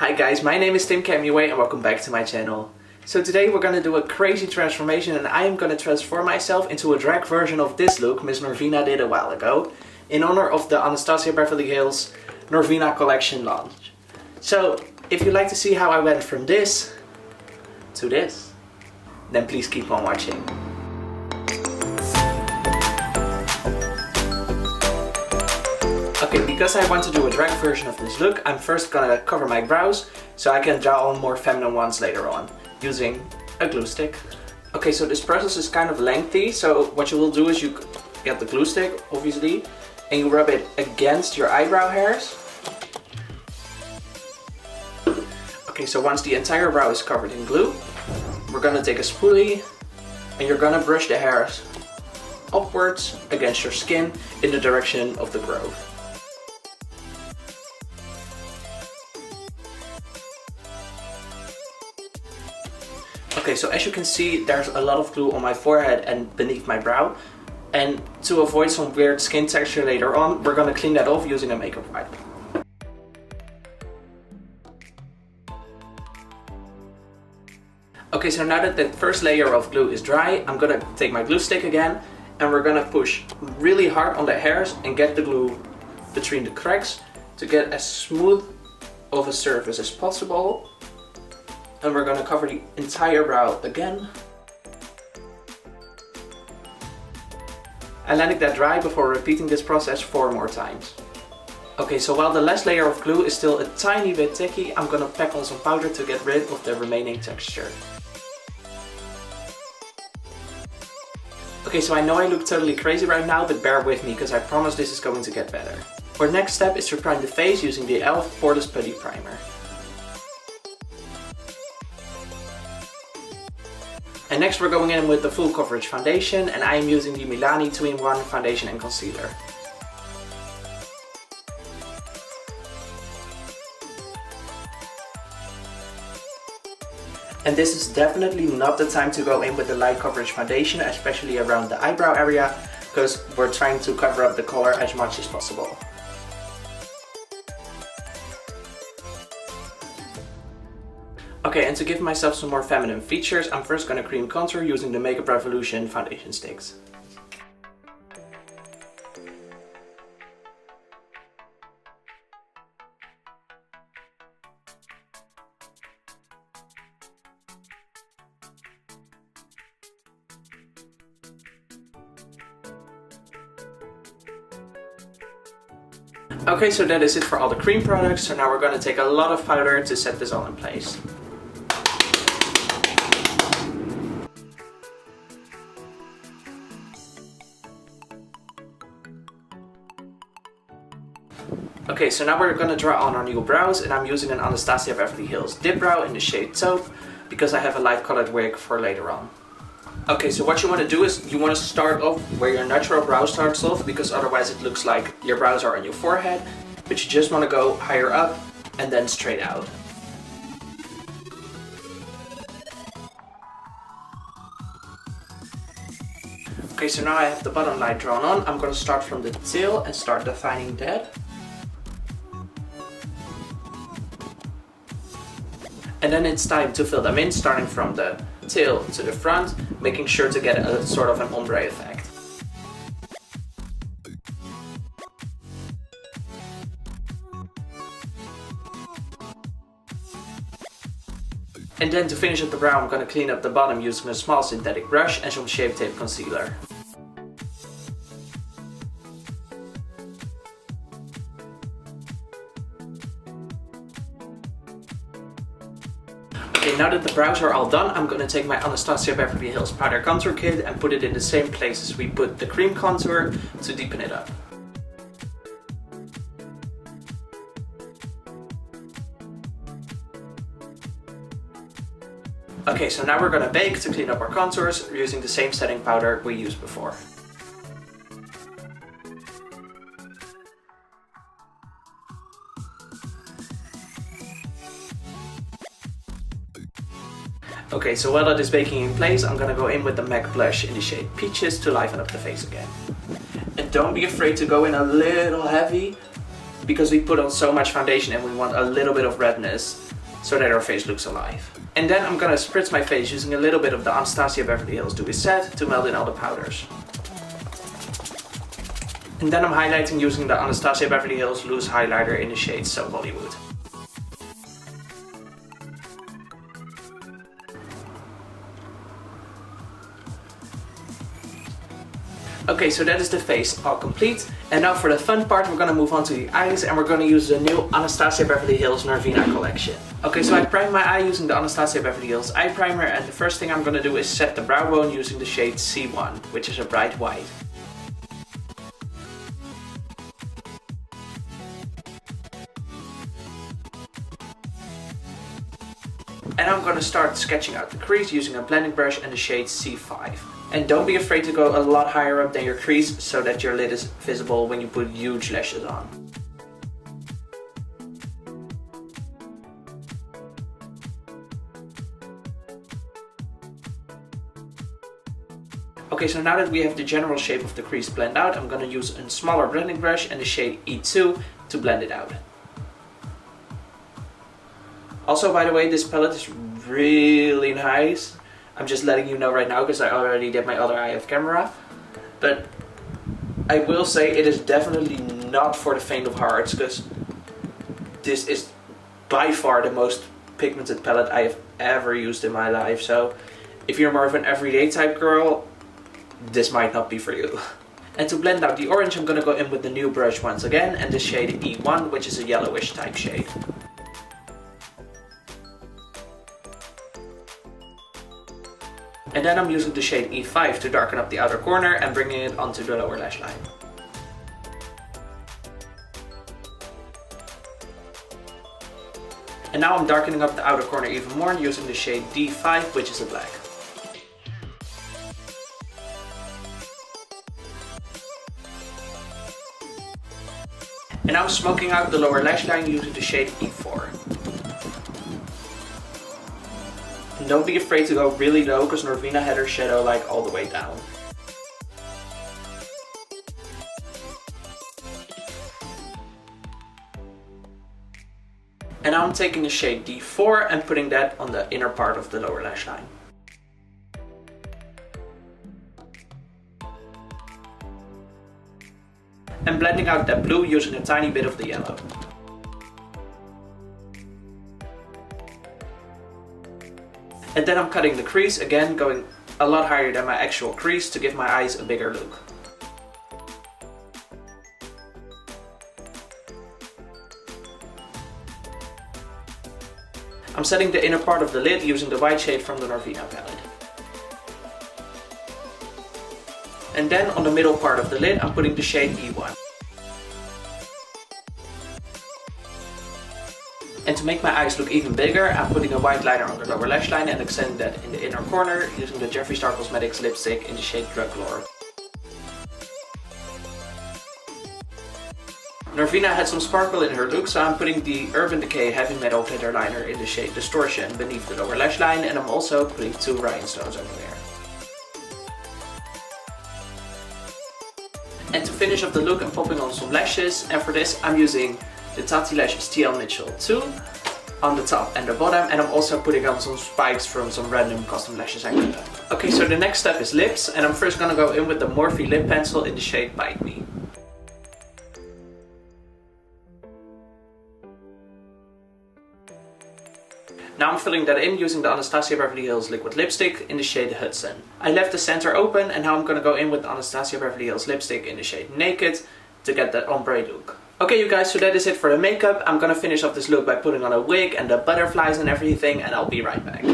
Hi guys, my name is Tim MUA and welcome back to my channel. So today we're gonna do a crazy transformation and I am gonna transform myself into a drag version of this look Miss Norvina did a while ago in honor of the Anastasia Beverly Hills Norvina collection launch. So if you'd like to see how I went from this to this, then please keep on watching. Okay, because I want to do a drag version of this look, I'm first gonna cover my brows so I can draw on more feminine ones later on using a glue stick. Okay, so this process is kind of lengthy, so what you will do is you get the glue stick, obviously, and you rub it against your eyebrow hairs. Okay, so once the entire brow is covered in glue, we're gonna take a spoolie and you're gonna brush the hairs upwards against your skin in the direction of the growth. Okay, so as you can see, there's a lot of glue on my forehead and beneath my brow. And to avoid some weird skin texture later on, we're gonna clean that off using a makeup wipe. Okay, so now that the first layer of glue is dry, I'm gonna take my glue stick again and we're gonna push really hard on the hairs and get the glue between the cracks to get as smooth of a surface as possible. And we're gonna cover the entire brow again. And letting that dry before repeating this process 4 more times. Okay, so while the last layer of glue is still a tiny bit sticky, I'm gonna pack on some powder to get rid of the remaining texture. Okay, so I know I look totally crazy right now, but bear with me because I promise this is going to get better. Our next step is to prime the face using the e.l.f. Poreless Putty Primer. And next we're going in with the full coverage foundation and I am using the Milani 2-in-1 foundation and concealer. And this is definitely not the time to go in with the light coverage foundation, especially around the eyebrow area, because we're trying to cover up the color as much as possible. Okay, and to give myself some more feminine features, I'm first going to cream contour using the Makeup Revolution foundation sticks. Okay, so that is it for all the cream products, so now we're going to take a lot of powder to set this all in place. Okay, so now we're gonna draw on our new brows and I'm using an Anastasia Beverly Hills Dip Brow in the shade Taupe because I have a light colored wig for later on. Okay, so what you want to do is you want to start off where your natural brow starts off because otherwise it looks like your brows are on your forehead, but you just want to go higher up and then straight out. Okay, so now I have the bottom light drawn on. I'm going to start from the tail and start defining that. And then it's time to fill them in, starting from the tail to the front, making sure to get a sort of an ombre effect. And then to finish up the brow, I'm going to clean up the bottom using a small synthetic brush and some Shape Tape concealer. Okay, now that the brows are all done, I'm going to take my Anastasia Beverly Hills Powder Contour Kit and put it in the same place as we put the cream contour to deepen it up. Okay, so now we're going to bake to clean up our contours using the same setting powder we used before. Okay, so while that is baking in place, I'm gonna go in with the MAC blush in the shade Peaches to liven up the face again. And don't be afraid to go in a little heavy, because we put on so much foundation and we want a little bit of redness so that our face looks alive. And then I'm gonna spritz my face using a little bit of the Anastasia Beverly Hills Dewy Set to melt in all the powders. And then I'm highlighting using the Anastasia Beverly Hills Loose Highlighter in the shade So Bollywood. Okay, so that is the face all complete. And now for the fun part, we're gonna move on to the eyes and we're gonna use the new Anastasia Beverly Hills Norvina collection. Okay, so I prime my eye using the Anastasia Beverly Hills eye primer, and the first thing I'm gonna do is set the brow bone using the shade C1, which is a bright white. And I'm gonna start sketching out the crease using a blending brush and the shade C5. And don't be afraid to go a lot higher up than your crease so that your lid is visible when you put huge lashes on. Okay, so now that we have the general shape of the crease blend out, I'm gonna use a smaller blending brush and the shade E2 to blend it out. Also, by the way, this palette is really nice. I'm just letting you know right now because I already did my other eye off camera. But I will say it is definitely not for the faint of heart, because this is by far the most pigmented palette I have ever used in my life. So if you're more of an everyday type girl, this might not be for you. And to blend out the orange, I'm gonna go in with the new brush once again and the shade E1, which is a yellowish type shade. And then I'm using the shade E5 to darken up the outer corner and bringing it onto the lower lash line. And now I'm darkening up the outer corner even more using the shade D5, which is a black. And I'm smoking out the lower lash line using the shade E4. And don't be afraid to go really low, because Norvina had her shadow like all the way down. And now I'm taking the shade D4 and putting that on the inner part of the lower lash line. And blending out that blue using a tiny bit of the yellow. And then I'm cutting the crease, again going a lot higher than my actual crease to give my eyes a bigger look. I'm setting the inner part of the lid using the white shade from the Norvina palette. And then on the middle part of the lid, I'm putting the shade E1. And to make my eyes look even bigger, I'm putting a white liner on the lower lash line and extending that in the inner corner using the Jeffree Star Cosmetics lipstick in the shade Drug Lore. Norvina had some sparkle in her look, so I'm putting the Urban Decay Heavy Metal Glitter Liner in the shade Distortion beneath the lower lash line, and I'm also putting 2 rhinestones over there. And to finish off the look, I'm popping on some lashes, and for this I'm using the Tati Lashes TL Mitchell 2 on the top and the bottom, and I'm also putting on some spikes from some random custom lashes I cut up. Okay, so the next step is lips, and I'm first gonna go in with the Morphe lip pencil in the shade Bite Me. Now I'm filling that in using the Anastasia Beverly Hills liquid lipstick in the shade Hudson. I left the center open, and now I'm gonna go in with the Anastasia Beverly Hills lipstick in the shade Naked to get that ombre look. Okay you guys, so that is it for the makeup. I'm gonna finish off this look by putting on a wig and the butterflies and everything, and I'll be right back.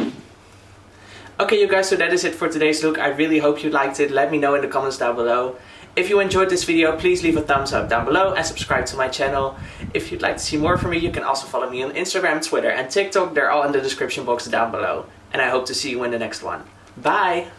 Okay you guys, so that is it for today's look. I really hope you liked it. Let me know in the comments down below. If you enjoyed this video, please leave a thumbs up down below and subscribe to my channel. If you'd like to see more from me, you can also follow me on Instagram, Twitter and TikTok. They're all in the description box down below. And I hope to see you in the next one. Bye!